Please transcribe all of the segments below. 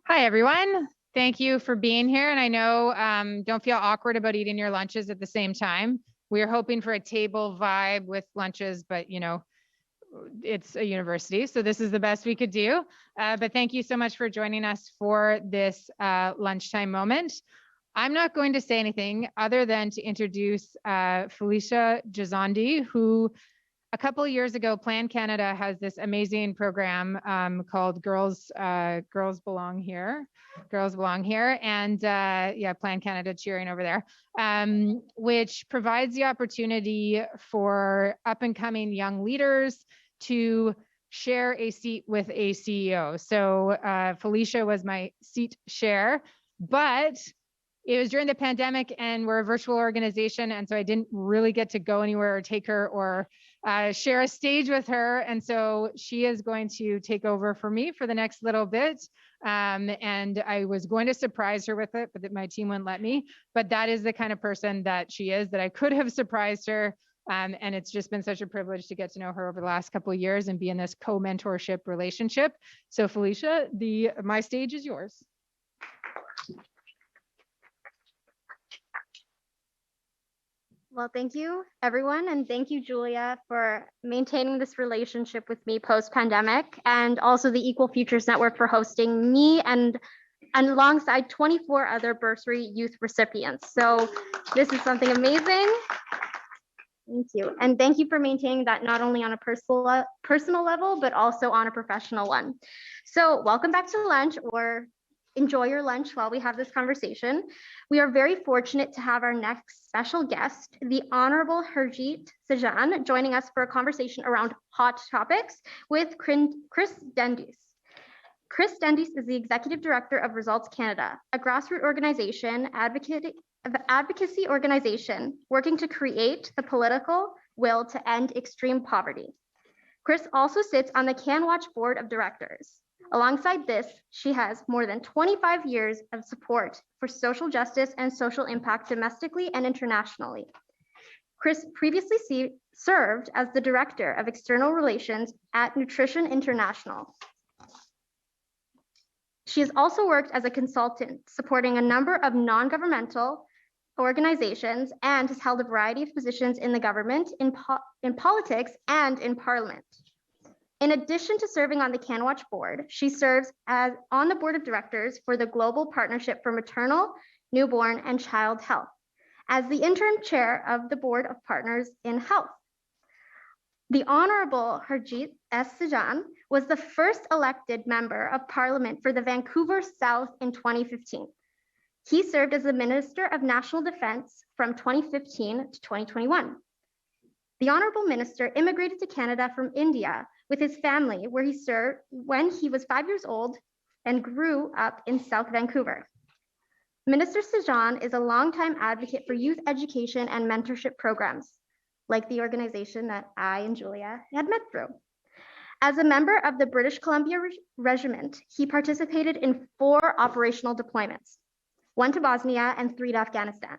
Hi, everyone. Thank you for being here. And I know, don't feel awkward about eating your lunches at the same time. We are hoping for a table vibe with lunches, but it's a university, so this is the best we could do. But thank you so much for joining us for this lunchtime moment. I'm not going to say anything other than to introduce Felicia Jazandi, who a couple of years ago, Plan Canada has this amazing program called Girls Belong Here. Girls Belong Here. And yeah, Plan Canada cheering over there, which provides the opportunity for up and coming young leaders to share a seat with a CEO. So Felicia was my seat share, but it was during the pandemic and we're a virtual organization. And so I didn't really get to go anywhere or take her or share a stage with her. And so she is going to take over for me for the next little bit. And I was going to surprise her with it, but my team wouldn't let me. But that is the kind of person that she is, that I could have surprised her. And it's just been such a privilege to get to know her over the last couple of years and be in this co-mentorship relationship. So Felicia, my stage is yours. Well, thank you, everyone. And thank you, Julia, for maintaining this relationship with me post-pandemic, and also the Equal Futures Network for hosting me and alongside 24 other bursary youth recipients. So this is something amazing. Thank you. And thank you for maintaining that not only on a personal level, but also on a professional one. So welcome back to lunch, or enjoy your lunch while we have this conversation. We are very fortunate to have our next special guest, the Honourable Harjit Sajjan, joining us for a conversation around hot topics with Chris Dendis. Chris Dendis is the Executive Director of Results Canada, a grassroots organization, advocacy organization working to create the political will to end extreme poverty. Chris also sits on the CanWatch Board of Directors. Alongside this, she has more than 25 years of support for social justice and social impact domestically and internationally. Chris previously served as the Director of External Relations at Nutrition International. She has also worked as a consultant, supporting a number of non-governmental organizations, and has held a variety of positions in the government, in politics, and in Parliament. In addition to serving on the CanWatch board, she serves on the board of directors for the Global Partnership for Maternal, Newborn, and Child Health, as the interim chair of the Board of Partners in Health. The Honourable Harjit S. Sajjan was the first elected member of Parliament for the Vancouver South in 2015. He served as the Minister of National Defence from 2015 to 2021. The Honourable Minister immigrated to Canada from India with his family, where he served when he was 5 years old and grew up in South Vancouver. Minister Sajjan is a longtime advocate for youth education and mentorship programs, like the organization that I and Julia had met through. As a member of the British Columbia Regiment, he participated in 4 operational deployments, 1 to Bosnia and 3 to Afghanistan.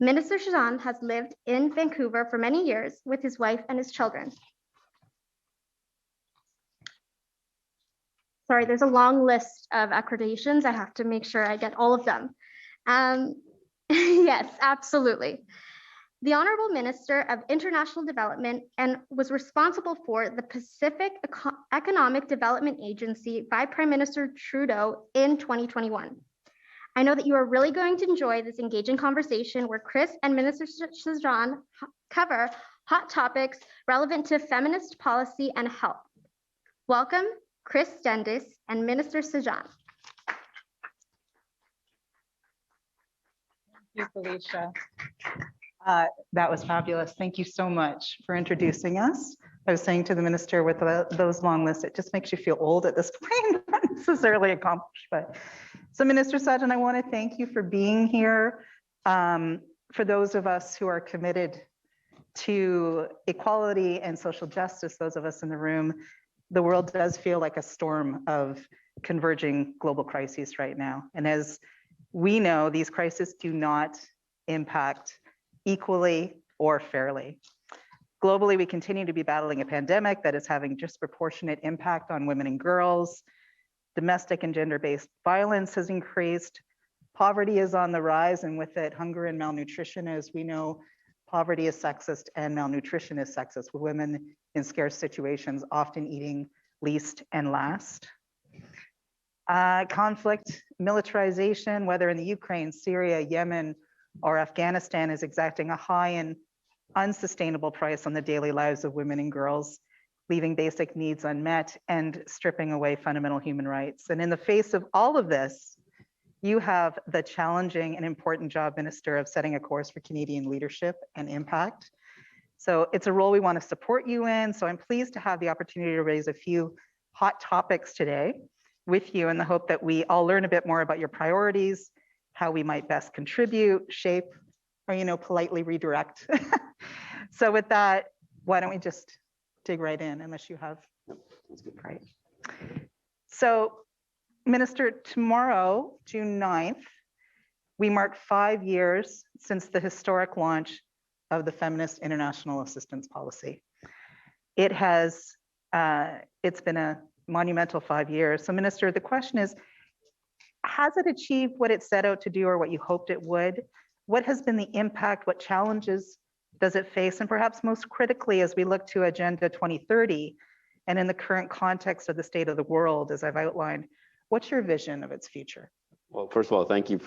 Minister Sajjan has lived in Vancouver for many years with his wife and his children. Sorry, there's a long list of accreditations. I have to make sure I get all of them. Yes, absolutely. The Honourable Minister of International Development and was responsible for the Pacific Economic Development Agency by Prime Minister Trudeau in 2021. I know that you are really going to enjoy this engaging conversation where Chris and Minister Sajjan cover hot topics relevant to feminist policy and health. Welcome, Chris Dendis and Minister Sajjan. Thank you, Felicia. That was fabulous. Thank you so much for introducing us. I was saying to the minister with those long lists, it just makes you feel old at this point, not necessarily accomplished. But so Minister Sajjan, I want to thank you for being here. For those of us who are committed to equality and social justice, those of us in the room, the world does feel like a storm of converging global crises right now. And as we know, these crises do not impact equally or fairly. Globally, we continue to be battling a pandemic that is having disproportionate impact on women and girls. Domestic and gender-based violence has increased. Poverty is on the rise, and with it, hunger and malnutrition. As we know, poverty is sexist and malnutrition is sexist, with women in scarce situations often eating least and last. Conflict, militarization, whether in the Ukraine, Syria, Yemen, or Afghanistan, is exacting a high and unsustainable price on the daily lives of women and girls, leaving basic needs unmet and stripping away fundamental human rights. And in the face of all of this, you have the challenging and important job, Minister, of setting a course for Canadian leadership and impact. So it's a role we want to support you in. So I'm pleased to have the opportunity to raise a few hot topics today with you in the hope that we all learn a bit more about your priorities, how we might best contribute, shape, or, politely redirect. So with that, why don't we just dig right in, unless you have, great. So Minister, tomorrow, June 9th, we mark 5 years since the historic launch of the Feminist International Assistance Policy. It's been a monumental 5 years. So Minister, the question is, has it achieved what it set out to do or what you hoped it would? What has been the impact? What challenges does it face? And perhaps most critically, as we look to Agenda 2030, and in the current context of the state of the world, as I've outlined, what's your vision of its future? Well, first of all, thank you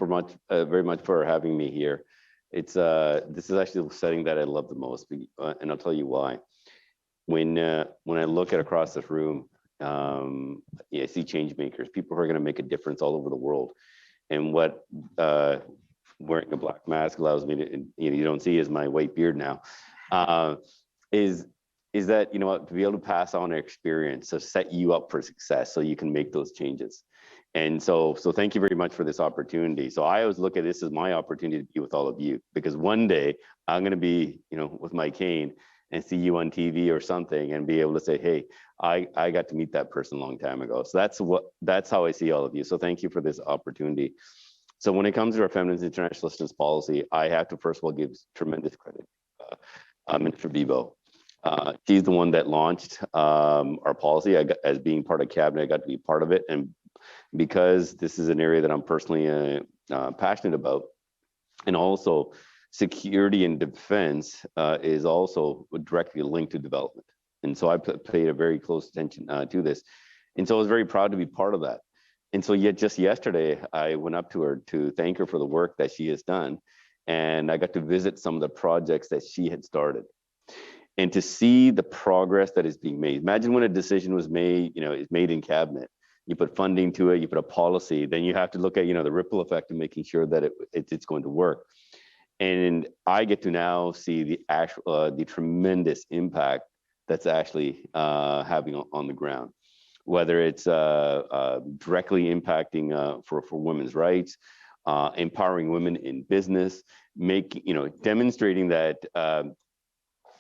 very much for having me here. This is actually the setting that I love the most, and I'll tell you why. When I look at across this room, I see change makers, people who are going to make a difference all over the world. And what wearing a black mask allows me to, you don't see is my white beard now, is that, to be able to pass on our experience, so set you up for success so you can make those changes. And so thank you very much for this opportunity. So I always look at this as my opportunity to be with all of you, because one day I'm going to be, with my cane and see you on TV or something and be able to say, hey, I got to meet that person a long time ago. So that's how I see all of you. So thank you for this opportunity. So when it comes to our Feminist International Assistance Policy, I have to first of all give tremendous credit Minister Bibeau. She's the one that launched our policy. As being part of cabinet, I got to be part of it. And because this is an area that I'm personally passionate about, and also security and defense is also directly linked to development. And so I paid a very close attention to this. And so I was very proud to be part of that. And so yet just yesterday, I went up to her to thank her for the work that she has done. And I got to visit some of the projects that she had started. And to see the progress that is being made. Imagine when a decision was made, it's made in cabinet. You put funding to it, you put a policy, then you have to look at, the ripple effect of making sure that it's going to work. And I get to now see the tremendous impact that's actually having on the ground, whether it's directly impacting for women's rights, empowering women in business, demonstrating that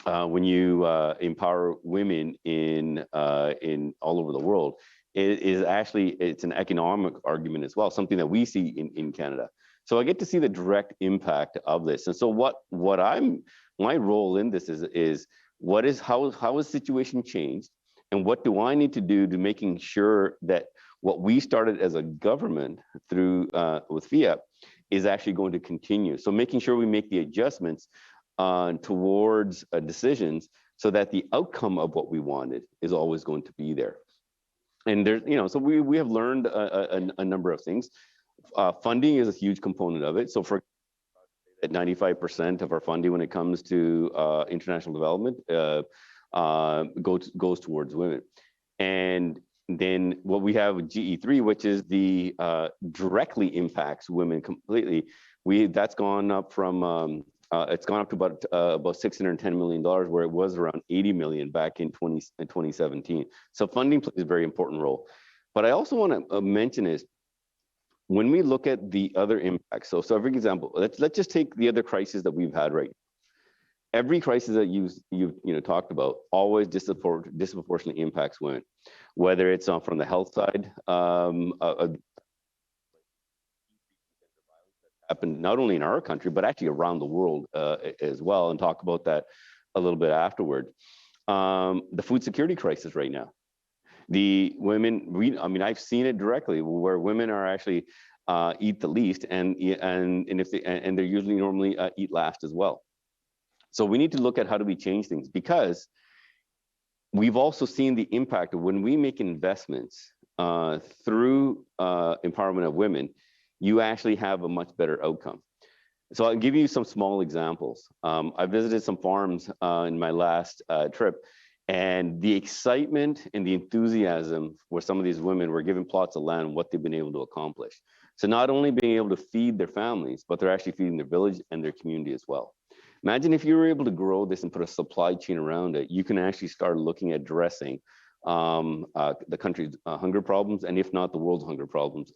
when you empower women in all over the world, it's an economic argument as well, something that we see in Canada. So I get to see the direct impact of this. And so my role in this is how has the situation changed, and what do I need to do to making sure that what we started as a government through with FIA is actually going to continue. So making sure we make the adjustments towards decisions so that the outcome of what we wanted is always going to be there. And there's, so we have learned a number of things. Funding is a huge component of it. So for 95% of our funding when it comes to international development goes towards women. And then what we have with GE3, which is the directly impacts women completely. That's gone up from it's gone up to about $610 million, where it was around 80 million back in 2017. So funding plays a very important role. But I also want to mention is when we look at the other impacts. So for example, let's just take the other crises that we've had right now. Every crisis that you've talked about always disproportionately impacts women, whether it's from the health side, happened not only in our country, but actually around the world as well, and talk about that a little bit afterward. The food security crisis right now. The women, I mean, I've seen it directly where women are actually eat the least, and if they're usually normally eat last as well. So we need to look at how do we change things, because we've also seen the impact of when we make investments through empowerment of women, you actually have a much better outcome. So I'll give you some small examples. I visited some farms in my last trip, and the excitement and the enthusiasm where some of these women were given plots of land, what they've been able to accomplish. So not only being able to feed their families, but they're actually feeding their village and their community as well. Imagine if you were able to grow this and put a supply chain around it, you can actually start looking at addressing the country's hunger problems, and if not, the world's hunger problems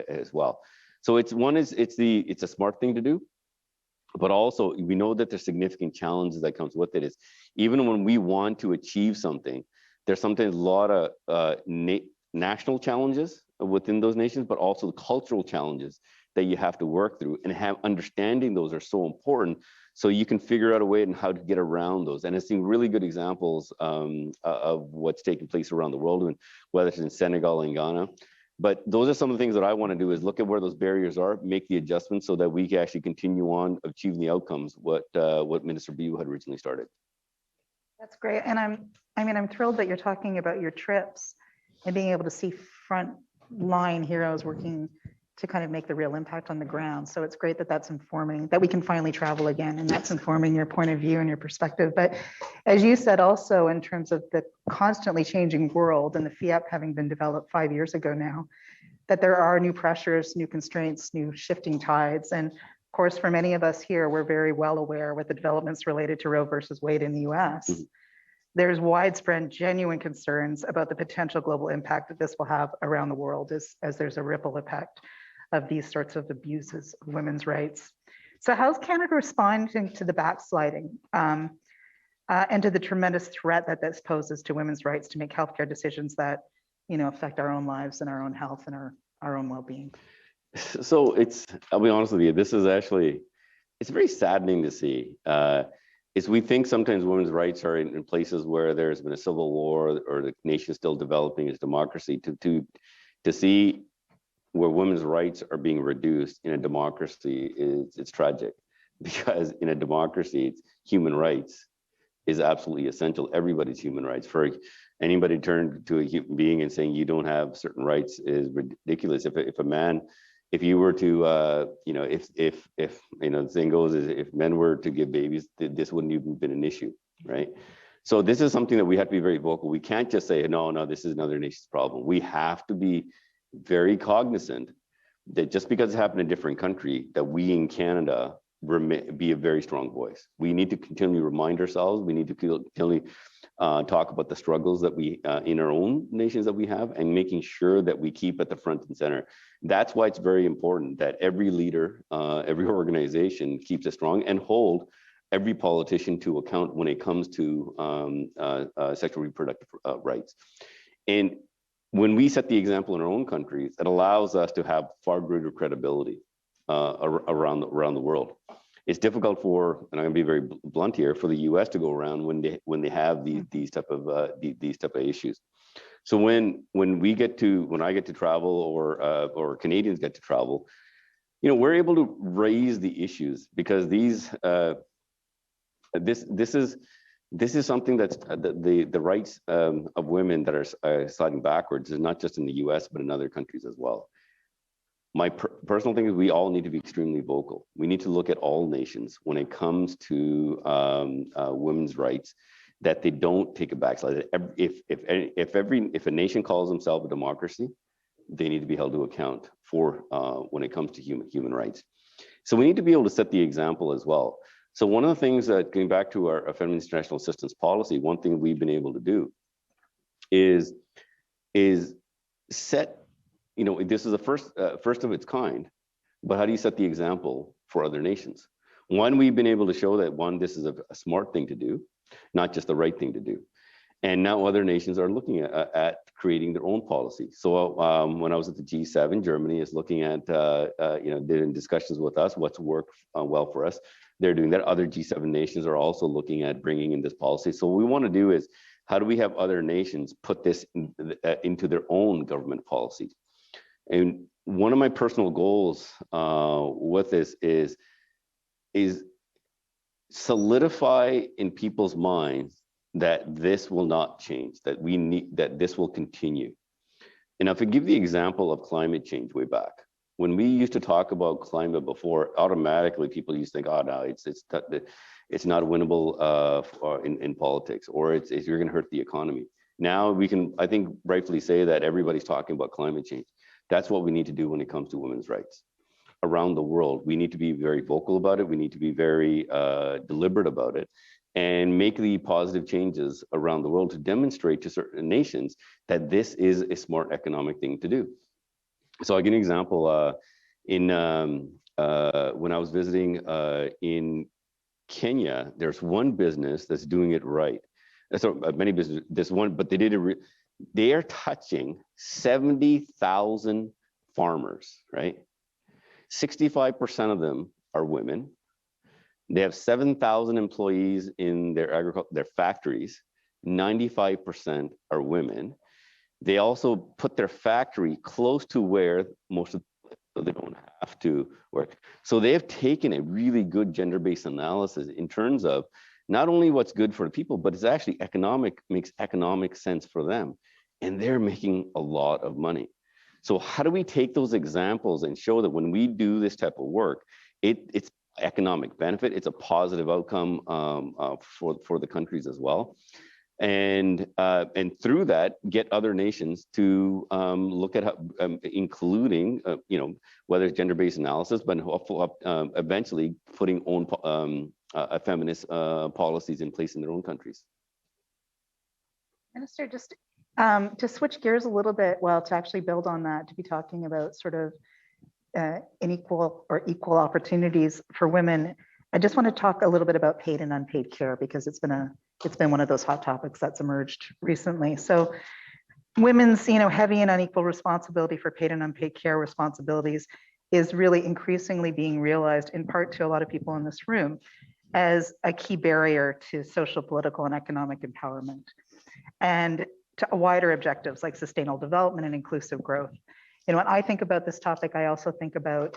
as well. So it's a smart thing to do, but also we know that there's significant challenges that comes with it. Is even when we want to achieve something, there's sometimes a lot of national challenges within those nations, but also the cultural challenges that you have to work through, and understanding those are so important. So you can figure out a way and how to get around those. And I've seen really good examples of what's taking place around the world, and whether it's in Senegal and Ghana. But those are some of the things that I want to do, is look at where those barriers are, make the adjustments so that we can actually continue on achieving the outcomes what Minister Biu had originally started. That's great. And I'm thrilled that you're talking about your trips and being able to see frontline heroes working to kind of make the real impact on the ground. So it's great that that's informing, that we can finally travel again, and that's informing your point of view and your perspective. But as you said, also in terms of the constantly changing world and the FIAP having been developed 5 years ago now, that there are new pressures, new constraints, new shifting tides. And of course, for many of us here, we're very well aware with the developments related to Roe versus Wade in the US. Mm-hmm. There's widespread, genuine concerns about the potential global impact that this will have around the world as there's a ripple effect of these sorts of abuses of women's rights. So how's Canada responding to the backsliding and to the tremendous threat that this poses to women's rights to make healthcare decisions that, affect our own lives and our own health and our own well-being? So I'll be honest with you, this is actually, it's very saddening to see. Is we think sometimes women's rights are in places where there's been a civil war or the nation still developing its democracy, to see where women's rights are being reduced in a democracy it's tragic, because in a democracy, it's human rights is absolutely essential. Everybody's human rights. For anybody to turn to a human being and saying you don't have certain rights is ridiculous. If a man, if you were to, if the saying goes is if men were to give babies, this wouldn't even been an issue, right? So this is something that we have to be very vocal. We can't just say, no, this is another nation's problem. We have to be very cognizant that just because it happened in a different country, that we in Canada be a very strong voice. We need to continually remind ourselves. We need to continually talk about the struggles that we in our own nations that we have, and making sure that we keep at the front and center. That's why it's very important that every leader, every organization keeps it strong and hold every politician to account when it comes to sexual reproductive rights. And when we set the example in our own countries, it allows us to have far greater credibility around the world. It's difficult for, and I'm going to be very blunt here, for the U.S. to go around when they have these type of issues. So when I get to travel, or Canadians get to travel, we're able to raise the issues, because this is something that's the rights of women that are sliding backwards is not just in the U.S. but in other countries as well. My personal thing is we all need to be extremely vocal. We need to look at all nations when it comes to women's rights, that they don't take a backslide. If a nation calls themselves a democracy, they need to be held to account for when it comes to human rights. So we need to be able to set the example as well. So one of the things that, going back to our feminist international assistance policy, one thing we've been able to do is set, this is the first of its kind, but how do you set the example for other nations? One, we've been able to show that this is a smart thing to do, not just the right thing to do. And now other nations are looking at creating their own policy. So when I was at the G7, Germany is looking at, they're in discussions with us, what's worked well for us. They're doing that. Other G7 nations are also looking at bringing in this policy. So what we want to do is How do we have other nations put this into their own government policies? And one of my personal goals with this is solidify in people's minds that this will not change, that this will continue. And if I give the example of climate change way back, when we used to talk about climate before, automatically people used to think, oh no, it's not winnable in politics, or you're going to hurt the economy. Now we can, I think, rightfully say that everybody's talking about climate change. That's what we need to do when it comes to women's rights around the world. We need to be very vocal about it. We need to be very deliberate about it, and make the positive changes around the world to demonstrate to certain nations that this is a smart economic thing to do. So I'll give you an example. When I was visiting in Kenya, there's one business that's doing it right. So many businesses, this one, but they did it. They are touching 70,000 farmers, right? 65% of them are women. They have 7,000 employees in their factories. 95% are women. They also put their factory close to where most of so they don't have to work. So they have taken a really good gender-based analysis in terms of not only what's good for the people, but it's actually makes economic sense for them. And they're making a lot of money. So how do we take those examples and show that when we do this type of work, it's economic benefit, it's a positive outcome for the countries as well. And through that, get other nations to look at how, including, whether it's gender-based analysis, but eventually putting own feminist policies in place in their own countries. Minister, just to switch gears a little bit, to actually build on that, to be talking about sort of unequal or equal opportunities for women, I just want to talk a little bit about paid and unpaid care, because it's been one of those hot topics that's emerged recently. So women's, heavy and unequal responsibility for paid and unpaid care responsibilities is really increasingly being realized, in part to a lot of people in this room, as a key barrier to social, political, and economic empowerment, and to wider objectives like sustainable development and inclusive growth. When I think about this topic, I also think about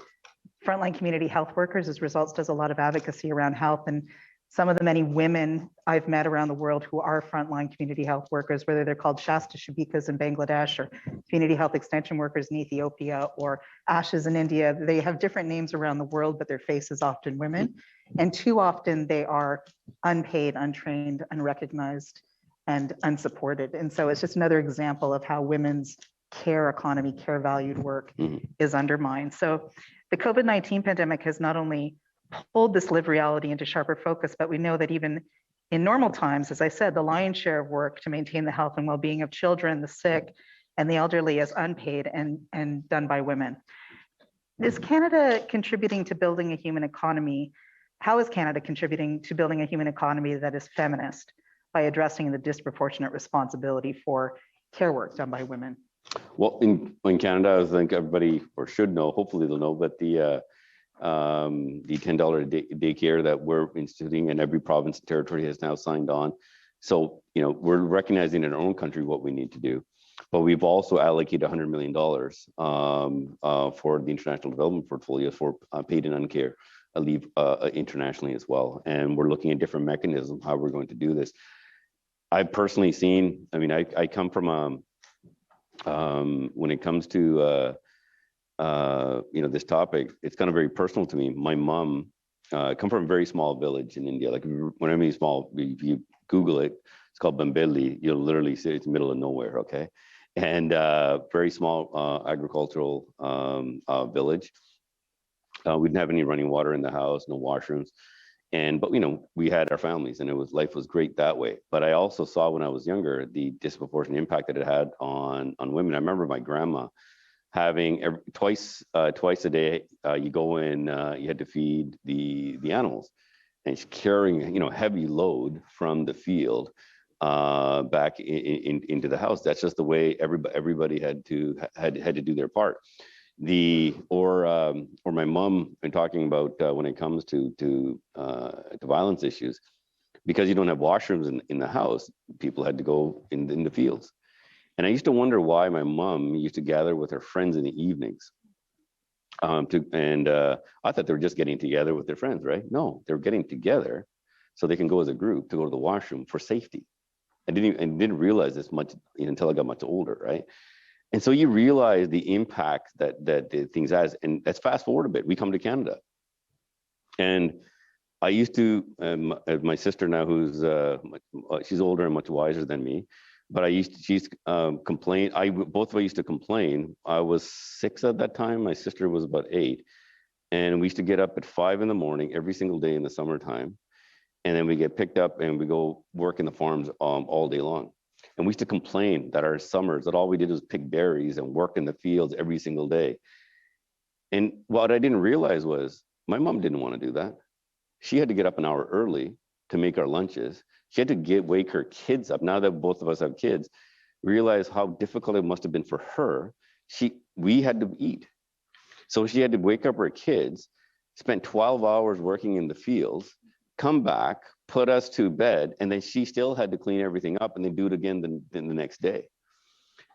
frontline community health workers. As Results does a lot of advocacy around health, and some of the many women I've met around the world who are frontline community health workers, whether they're called Shasta Shubikas in Bangladesh, or community health extension workers in Ethiopia, or Ashes in India, they have different names around the world, but their face is often women. And too often they are unpaid, untrained, unrecognized, and unsupported. And so it's just another example of how women's care economy, care valued work is undermined. So the COVID-19 pandemic has not only pulled this lived reality into sharper focus, but we know that even in normal times, as I said, the lion's share of work to maintain the health and well-being of children, the sick, and the elderly is unpaid and done by women. Is Canada contributing to building a human economy? How is Canada contributing to building a human economy that is feminist by addressing the disproportionate responsibility for care work done by women? Well, in Canada, I think everybody, or should know, hopefully they'll know, but the $10 daycare that we're instituting in every province and territory has now signed on. So, we're recognizing in our own country what we need to do, but we've also allocated $100 million for the international development portfolio for paid and uncare leave internationally as well. And we're looking at different mechanisms, how we're going to do this. I've personally seen, I come from when it comes to this topic, it's kind of very personal to me. My mom come from a very small village in India. Like when I mean small, if you Google it, it's called Bambeli. You'll literally see it's the middle of nowhere. Okay, and very small agricultural village. We didn't have any running water in the house, no washrooms. But we had our families, and life was great that way. But I also saw when I was younger the disproportionate impact that it had on women. I remember my grandma having twice a day, you go in, you had to feed the animals, and she's carrying heavy load from the field back into the house. That's just the way everybody had to do their part. Or my mom, and talking about when it comes to violence issues, because you don't have washrooms in the house, people had to go in the fields. And I used to wonder why my mom used to gather with her friends in the evenings. I thought they were just getting together with their friends, right? No, they were getting together so they can go as a group to go to the washroom for safety. I didn't realize this much until I got much older, right? And so you realize the impact that the things has. And let's fast forward a bit. We come to Canada, and I used to, my sister now, who's she's older and much wiser than me, but she's complain. Both of us used to complain. I was 6 at that time. My sister was about 8, and we used to get up at 5 in the morning every single day in the summertime, and then we get picked up and we go work in the farms all day long. And we used to complain that our summers, that all we did was pick berries and work in the fields every single day. And what I didn't realize was my mom didn't want to do that. She had to get up an hour early to make our lunches. She had to wake her kids up. Now that both of us have kids, realize how difficult it must have been for her. We had to eat. So she had to wake up her kids, spend 12 hours working in the fields, come back, put us to bed, and then she still had to clean everything up and then do it again the next day.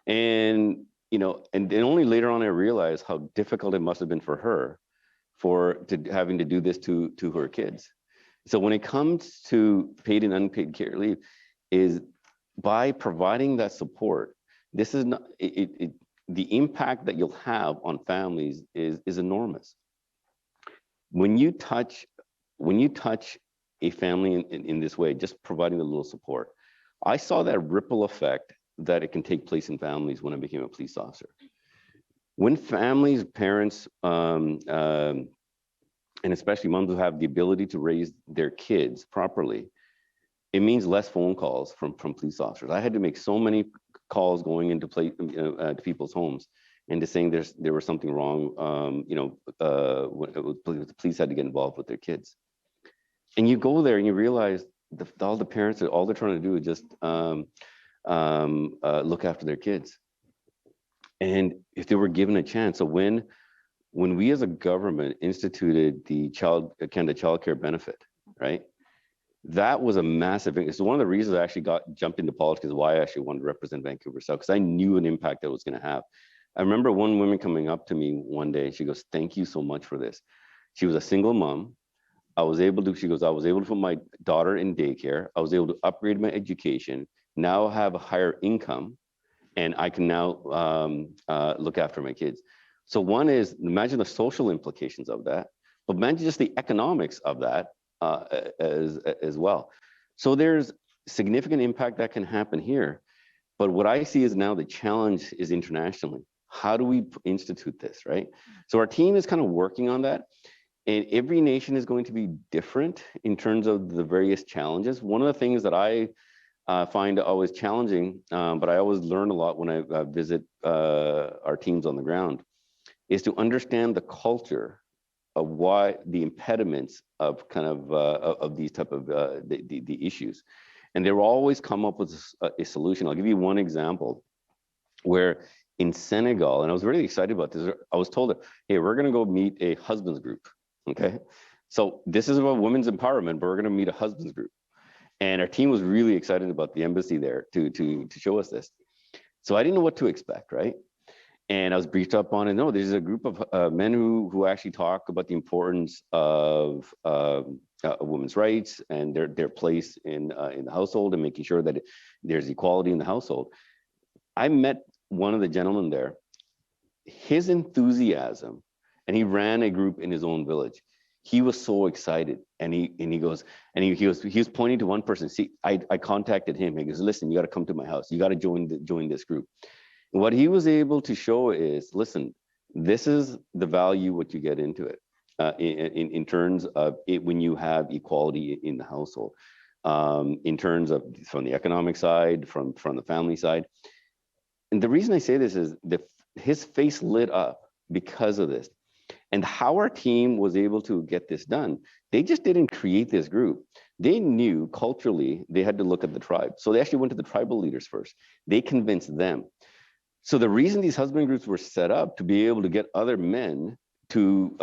And, and then only later on I realized how difficult it must have been for her having to do this to her kids. So when it comes to paid and unpaid care leave, is by providing that support, this is not, the impact that you'll have on families is enormous. When you touch a family in this way, just providing a little support, I saw that ripple effect that it can take place in families when I became a police officer. When families, parents, and especially moms who have the ability to raise their kids properly, it means less phone calls from police officers. I had to make so many calls going into to people's homes and just saying there was something wrong. The police had to get involved with their kids. And you go there and you realize all the parents, all they're trying to do is just look after their kids. And if they were given a chance, so when we as a government instituted the Canada Child Care Benefit, right? That was a massive. It's one of the reasons I actually jumped into politics, is why I actually wanted to represent Vancouver South, because I knew an impact that it was going to have. I remember one woman coming up to me one day. She goes, "Thank you so much for this." She was a single mom. She goes, I was able to put my daughter in daycare. I was able to upgrade my education, now have a higher income, and I can now look after my kids. So one is, imagine the social implications of that, but imagine just the economics of that as well. So there's significant impact that can happen here. But what I see is now the challenge is internationally. How do we institute this, right? So our team is kind of working on that. And every nation is going to be different in terms of the various challenges. One of the things that I find always challenging, but I always learn a lot when I visit our teams on the ground, is to understand the culture of why the impediments of kind of these type of the issues. And they will always come up with a solution. I'll give you one example where in Senegal, and I was really excited about this, I was told, hey, we're gonna go meet a husbands group. Okay, so this is about women's empowerment, but we're going to meet a husbands group, and our team was really excited about the embassy there to show us this. So I didn't know what to expect, right? And I was briefed up on it. No, there's a group of men who actually talk about the importance of women's rights and their place in the household and making sure that there's equality in the household. I met one of the gentlemen there. His enthusiasm. And he ran a group in his own village. He was so excited, and he was pointing to one person. See, I contacted him. He goes, "Listen, you got to come to my house. You got to join this group." And what he was able to show is, listen, this is the value what you get into it in terms of it when you have equality in the household, in terms of from the economic side, from the family side. And the reason I say this is his face lit up because of this. And how our team was able to get this done, they just didn't create this group. They knew culturally they had to look at the tribe. So they actually went to the tribal leaders first. They convinced them. So the reason these husband groups were set up to be able to get other men to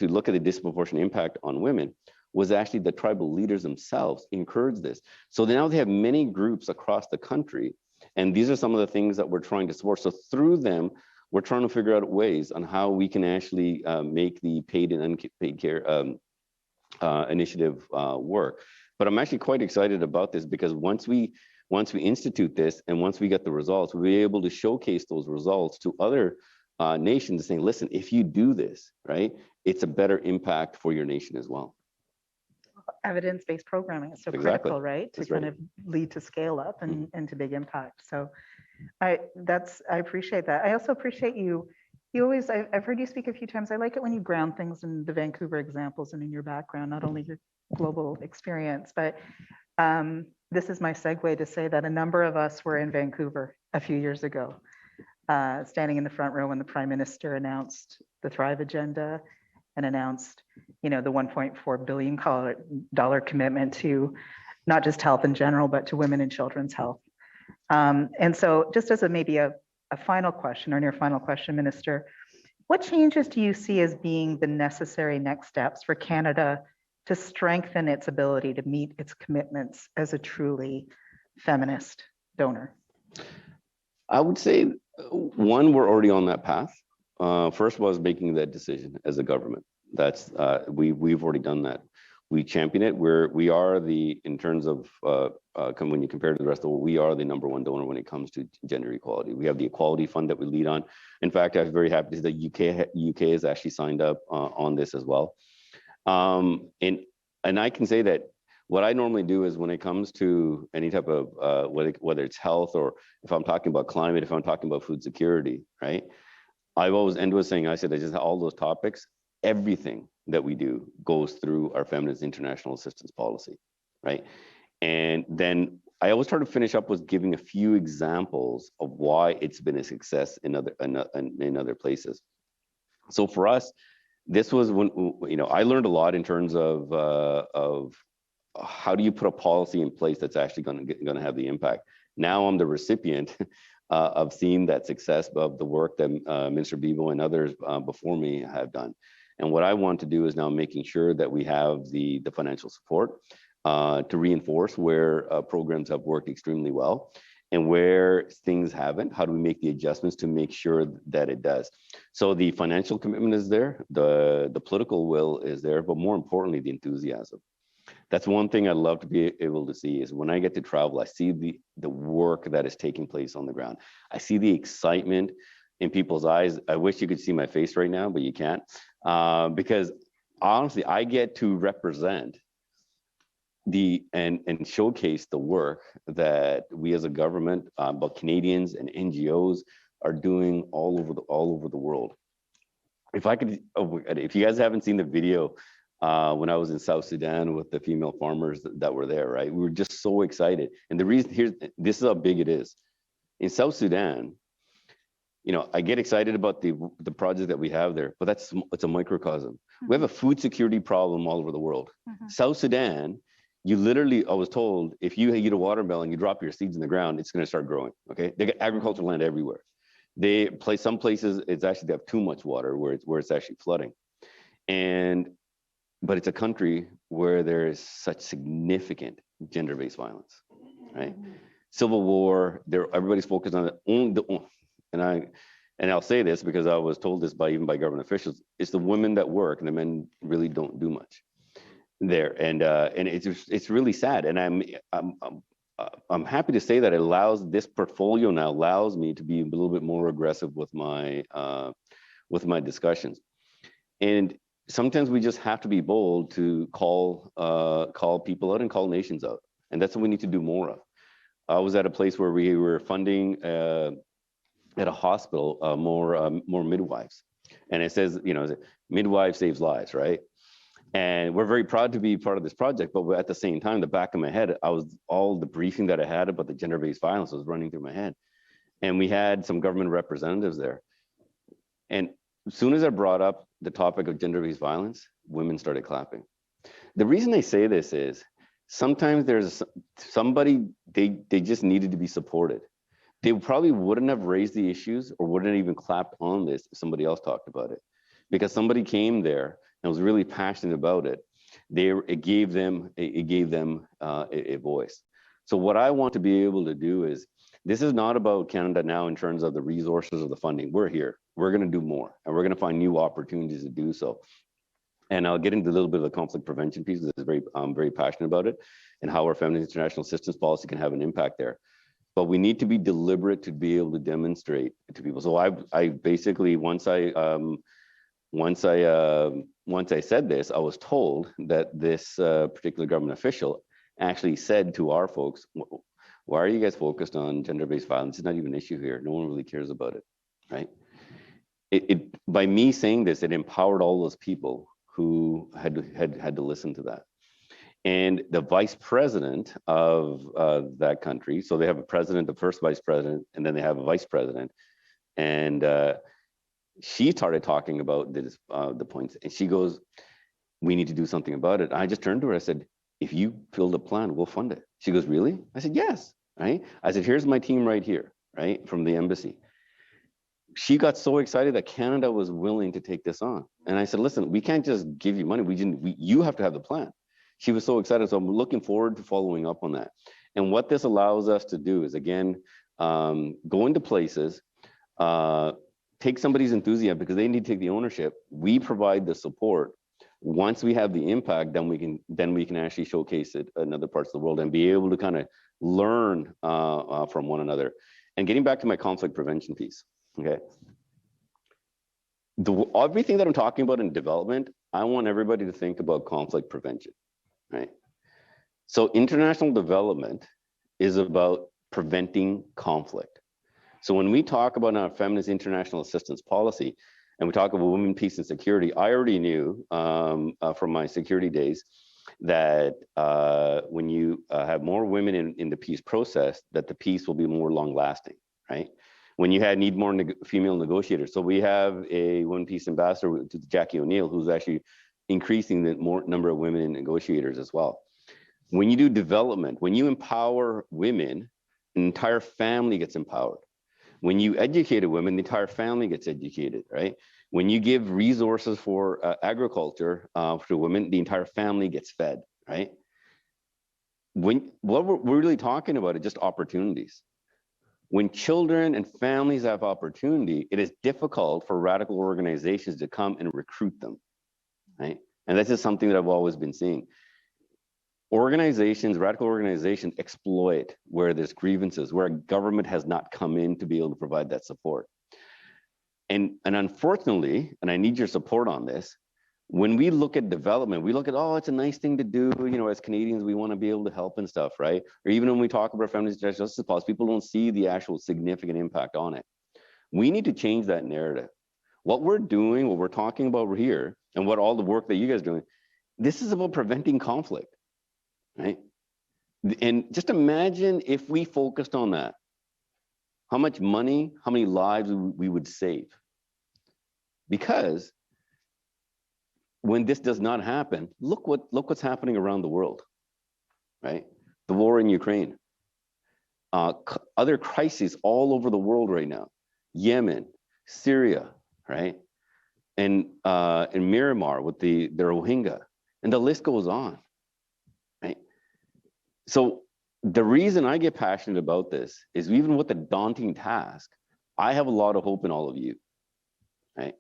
look at the disproportionate impact on women was actually the tribal leaders themselves encouraged this. So now they have many groups across the country, and these are some of the things that we're trying to support. So through them, we're trying to figure out ways on how we can actually make the paid and unpaid care initiative work. But I'm actually quite excited about this, because once we institute this and once we get the results, we'll be able to showcase those results to other nations, saying, listen, if you do this, right, it's a better impact for your nation as well. Evidence-based programming is so Exactly. critical, right? To That's kind right. of lead to scale up and to big impact. So I appreciate that. I also appreciate you always, I've heard you speak a few times. I like it when you ground things in the Vancouver examples and in your background, not only your global experience, but this is my segue to say that a number of us were in Vancouver a few years ago, standing in the front row when the Prime Minister announced the Thrive Agenda and announced, the $1.4 billion commitment to not just health in general, but to women and children's health. And so just as maybe a final question, or near final question, Minister, what changes do you see as being the necessary next steps for Canada to strengthen its ability to meet its commitments as a truly feminist donor? I would say, one, we're already on that path. First was making that decision as a government. That's we've already done that. We champion it. We are in terms of when you compare to the rest of the world, we are the #1 donor when it comes to gender equality. We have the Equality Fund that we lead on. In fact, I'm very happy to say the UK has actually signed up on this as well. And I can say that what I normally do is, when it comes to any type of whether it's health, or if I'm talking about climate, if I'm talking about food security, right? I've always ended with saying, I said, I just all those topics, everything that we do goes through our Feminist International Assistance Policy, right? And then I always try to finish up with giving a few examples of why it's been a success in other places. So for us, this was when I learned a lot in terms of how do you put a policy in place that's actually going to have the impact. Now I'm the recipient of seeing that success of the work that Minister Bibeau and others before me have done. And what I want to do is now making sure that we have the financial support to reinforce where programs have worked extremely well, and where things haven't, how do we make the adjustments to make sure that it does? So the financial commitment is there, the political will is there, but more importantly, the enthusiasm. That's one thing I love to be able to see, is when I get to travel, I see the work that is taking place on the ground. I see the excitement in people's eyes. I wish you could see my face right now, but you can't, because honestly, I get to represent and showcase the work that we as a government, but Canadians and NGOs are doing all over the world. If you guys haven't seen the video, when I was in South Sudan with the female farmers that were there, right? We were just so excited. And the reason this is how big it is. In South Sudan, I get excited about the project that we have there, but it's a microcosm. Mm-hmm. We have a food security problem all over the world. Mm-hmm. South Sudan, you literally, I was told, if you eat a watermelon, you drop your seeds in the ground, it's going to start growing. Okay, they got agricultural land everywhere. Some places they have too much water where it's actually flooding, but it's a country where there is such significant gender-based violence, right? Mm-hmm. Civil war. Everybody's focused on it. And I'll say this because I was told this even by government officials. It's the women that work, and the men really don't do much there. And it's really sad. And I'm happy to say that this portfolio now allows me to be a little bit more aggressive with my discussions. And sometimes we just have to be bold to call people out and call nations out, and that's what we need to do more of. I was at a place where we were funding at a hospital more midwives, and it says midwife saves lives, right? And we're very proud to be part of this project, but at the same time, the back of my head, all the briefing that I had about the gender-based violence was running through my head, and we had some government representatives there, and as soon as I brought up the topic of gender-based violence, women started clapping. The reason I say this is sometimes there's somebody, they just needed to be supported. They probably wouldn't have raised the issues or wouldn't even clapped on this if somebody else talked about it. Because somebody came there and was really passionate about it. it gave them a voice. So what I want to be able to do is, this is not about Canada now in terms of the resources of the funding. We're here. We're going to do more, and we're going to find new opportunities to do so. And I'll get into a little bit of the conflict prevention piece, because I'm very passionate about it, and how our feminist international assistance policy can have an impact there. But we need to be deliberate to be able to demonstrate to people. So I basically, once I said this, I was told that this particular government official actually said to our folks, why are you guys focused on gender-based violence? It's not even an issue here. No one really cares about it, right? By me saying this, it empowered all those people who had to listen to that. And the vice president of that country, so they have a president, the first vice president, and then they have a vice president. And she started talking about this, the points, and she goes, we need to do something about it. I just turned to her, I said, if you build a plan, we'll fund it. She goes, really? I said, yes, right? I said, here's my team right here, right, from the embassy. She got so excited that Canada was willing to take this on. And I said, listen, we can't just give you money. You have to have the plan. She was so excited. So I'm looking forward to following up on that. And what this allows us to do is, again, go into places, take somebody's enthusiasm, because they need to take the ownership. We provide the support. Once we have the impact, then we can actually showcase it in other parts of the world and be able to kind of learn from one another. And getting back to my conflict prevention piece, okay? Everything that I'm talking about in development, I want everybody to think about conflict prevention, right? So international development is about preventing conflict. So when we talk about our feminist international assistance policy, and we talk about women, peace, and security, I already knew from my security days that when you have more women in the peace process, that the peace will be more long-lasting, right? When you need more female negotiators. So we have a One Peace ambassador, Jackie O'Neill, who's actually increasing the number of women negotiators as well. When you do development, when you empower women, an entire family gets empowered. When you educate a woman, the entire family gets educated, right? When you give resources for agriculture for women, the entire family gets fed, right? What we're really talking about is just opportunities. When children and families have opportunity, it is difficult for radical organizations to come and recruit them, right? And that's just something that I've always been seeing. Radical organizations exploit where there's grievances, where a government has not come in to be able to provide that support. And unfortunately, and I need your support on this, when we look at development, we look at, oh, it's a nice thing to do, you know, as Canadians, we want to be able to help and stuff, right? Or even when we talk about feminist justice policy, people don't see the actual significant impact on it. We need to change that narrative. What we're doing, what we're talking about here, and what all the work that you guys are doing, this is about preventing conflict, right? And just imagine if we focused on that, how much money, how many lives we would save. Because when this does not happen, look what's happening around the world, right? The war in Ukraine, other crises all over the world right now, Yemen, Syria, right? And in Myanmar with the Rohingya, and the list goes on, right? So the reason I get passionate about this is, even with the daunting task, I have a lot of hope in all of you, right?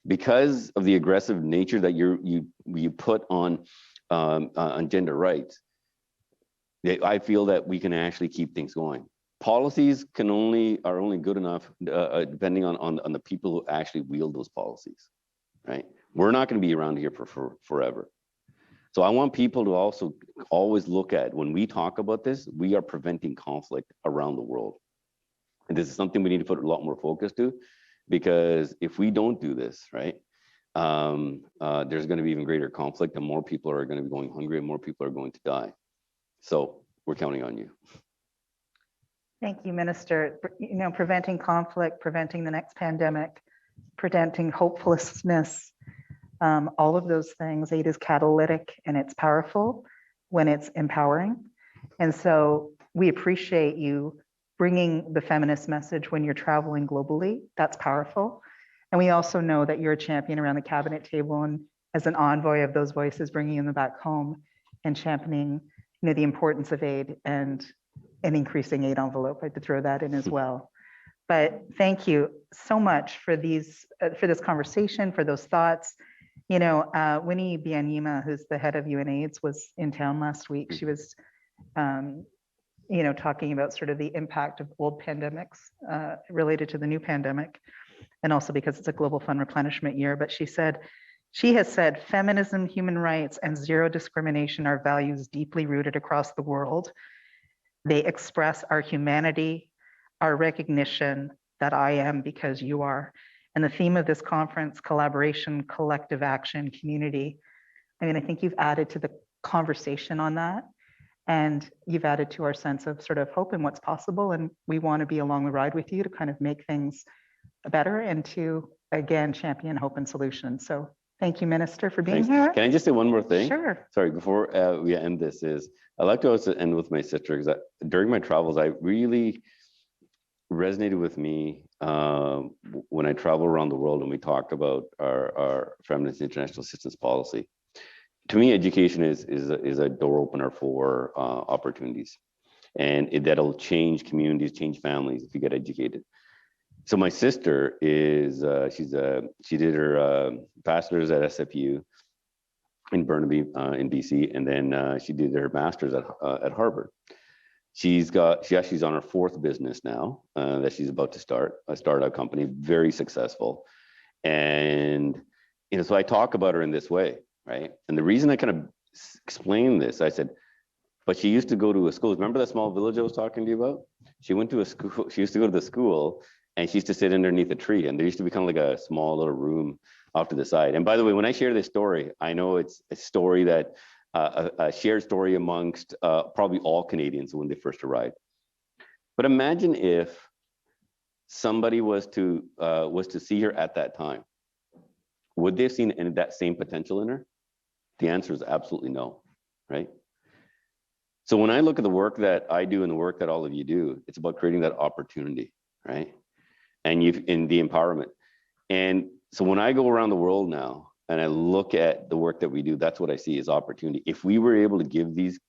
Because of the aggressive nature that you put on gender rights, I feel that we can actually keep things going. Policies are only good enough depending on the people who actually wield those policies, right? We're not going to be around here for forever. So I want people to also always look at, when we talk about this, we are preventing conflict around the world. And this is something we need to put a lot more focus to, because if we don't do this, right, there's going to be even greater conflict, and more people are going to be going hungry, and more people are going to die. So we're counting on you. Thank you, Minister. You know, preventing conflict, preventing the next pandemic, preventing hopelessness, all of those things, aid is catalytic and it's powerful when it's empowering. And so we appreciate you bringing the feminist message when you're traveling globally. That's powerful. And we also know that you're a champion around the cabinet table, and as an envoy of those voices, bringing them back home and championing, the importance of aid and an increasing aid envelope. I had to throw that in as well. But thank you so much for these, for this conversation, for those thoughts. Winnie Byanyima, who's the head of UNAIDS, was in town last week. She was, talking about sort of the impact of old pandemics related to the new pandemic, and also because it's a global fund replenishment year. But she has said, feminism, human rights, and zero discrimination are values deeply rooted across the world. They express our humanity, our recognition that I am because you are. And the theme of this conference, collaboration, collective action, community. I think you've added to the conversation on that, and you've added to our sense of sort of hope and what's possible. And we want to be along the ride with you to kind of make things better and to, again, champion hope and solutions. So thank you, Minister, for being here. Can I just say one more thing? Sure. Sorry, before we end this, I like to also end with my sister, because during my travels, I really resonated with me when I travel around the world and we talked about our feminist international assistance policy. To me, education is a door opener for opportunities, and that'll change communities, change families if you get educated. So my sister is she did her bachelor's at SFU in Burnaby in BC, and then she did her master's at Harvard. She's on her fourth business now that she's about to start, a startup company, very successful. And so I talk about her in this way, right? And the reason I kind of explain this, I said, but she used to go to a school. Remember that small village I was talking to you about? She went to a school. She used to go to the school, and she used to sit underneath a tree. And there used to be kind of like a small little room off to the side. And by the way, when I share this story, I know it's a story that a shared story amongst probably all Canadians when they first arrived. But imagine if somebody was to see her at that time. Would they have seen that same potential in her? The answer is absolutely no, right? So when I look at the work that I do and the work that all of you do, it's about creating that opportunity, right? And in the empowerment. And so when I go around the world now and I look at the work that we do, that's what I see as opportunity. If we were able to give these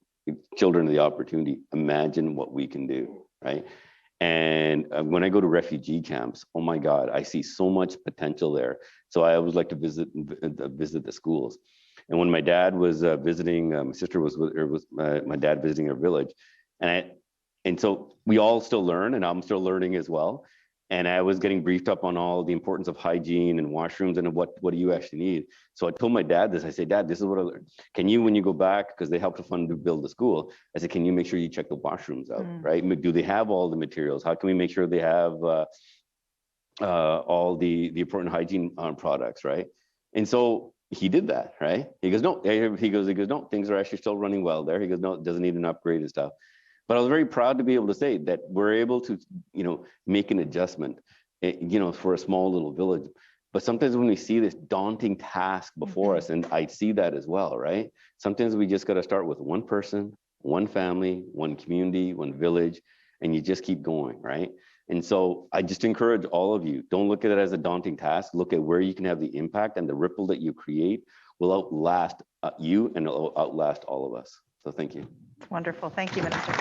children the opportunity, imagine what we can do, right? And when I go to refugee camps, oh my God, I see so much potential there. So I always like to visit the schools. And when my dad was visiting, my sister was my dad visiting her village, and so we all still learn, and I'm still learning as well. And I was getting briefed up on all the importance of hygiene and washrooms and what do you actually need. So I told my dad this. I said, Dad, this is what I learned. Can you, when you go back, because they helped to fund to build the school, I said, can you make sure you check the washrooms out, right? Do they have all the materials? How can we make sure they have all the important hygiene products, right? And so he did that, right? He goes, no. He goes, no. Things are actually still running well there. He goes, no, it doesn't need an upgrade and stuff. But I was very proud to be able to say that we're able to, make an adjustment, for a small little village. But sometimes when we see this daunting task before us, and I see that as well, right? Sometimes we just got to start with one person, one family, one community, one village, and you just keep going, right? And so I just encourage all of you, don't look at it as a daunting task. Look at where you can have the impact, and the ripple that you create will outlast you and it'll outlast all of us. So thank you. Wonderful. Thank you, Minister.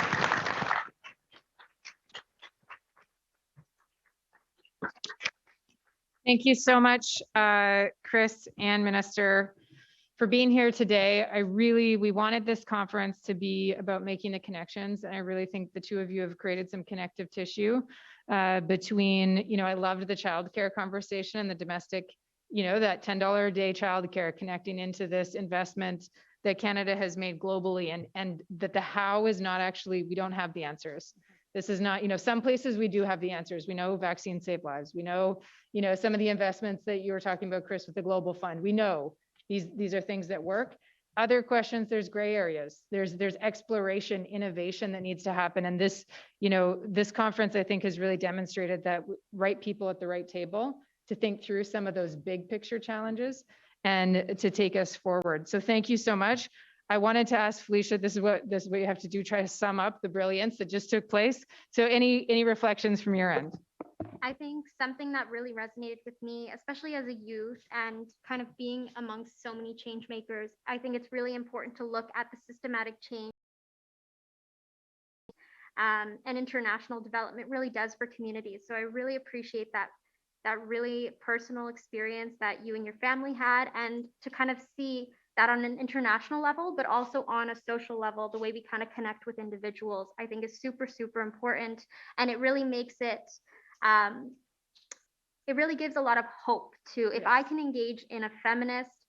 Thank you so much, Chris and Minister, for being here today. We wanted this conference to be about making the connections. And I really think the two of you have created some connective tissue between, I loved the childcare conversation and the domestic, that $10 a day childcare connecting into this investment that Canada has made globally, and that the how is not actually, we don't have the answers. This is not, some places we do have the answers. We know vaccines save lives. We know, some of the investments that you were talking about, Chris, with the Global Fund. We know these are things that work. Other questions, there's gray areas. There's exploration, innovation that needs to happen. And this, this conference, I think, has really demonstrated that right people at the right table to think through some of those big picture challenges and to take us forward. So thank you so much. I wanted to ask Felicia, this is what you have to do, try to sum up the brilliance that just took place. So any reflections from your end? I think something that really resonated with me, especially as a youth and kind of being amongst so many change makers, I think it's really important to look at the systematic change and international development really does for communities. So I really appreciate that really personal experience that you and your family had, and to kind of see that on an international level, but also on a social level, the way we kind of connect with individuals, I think is super, super important. And it really makes it really gives a lot of hope to, if I can engage in a feminist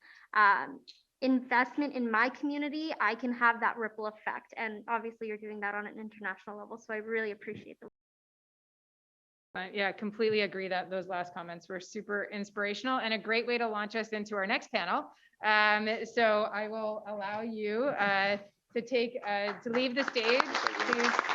investment in my community, I can have that ripple effect. And obviously you're doing that on an international level. So I really appreciate the Yeah, completely agree that those last comments were super inspirational and a great way to launch us into our next panel. So I will allow you to leave the stage. Please.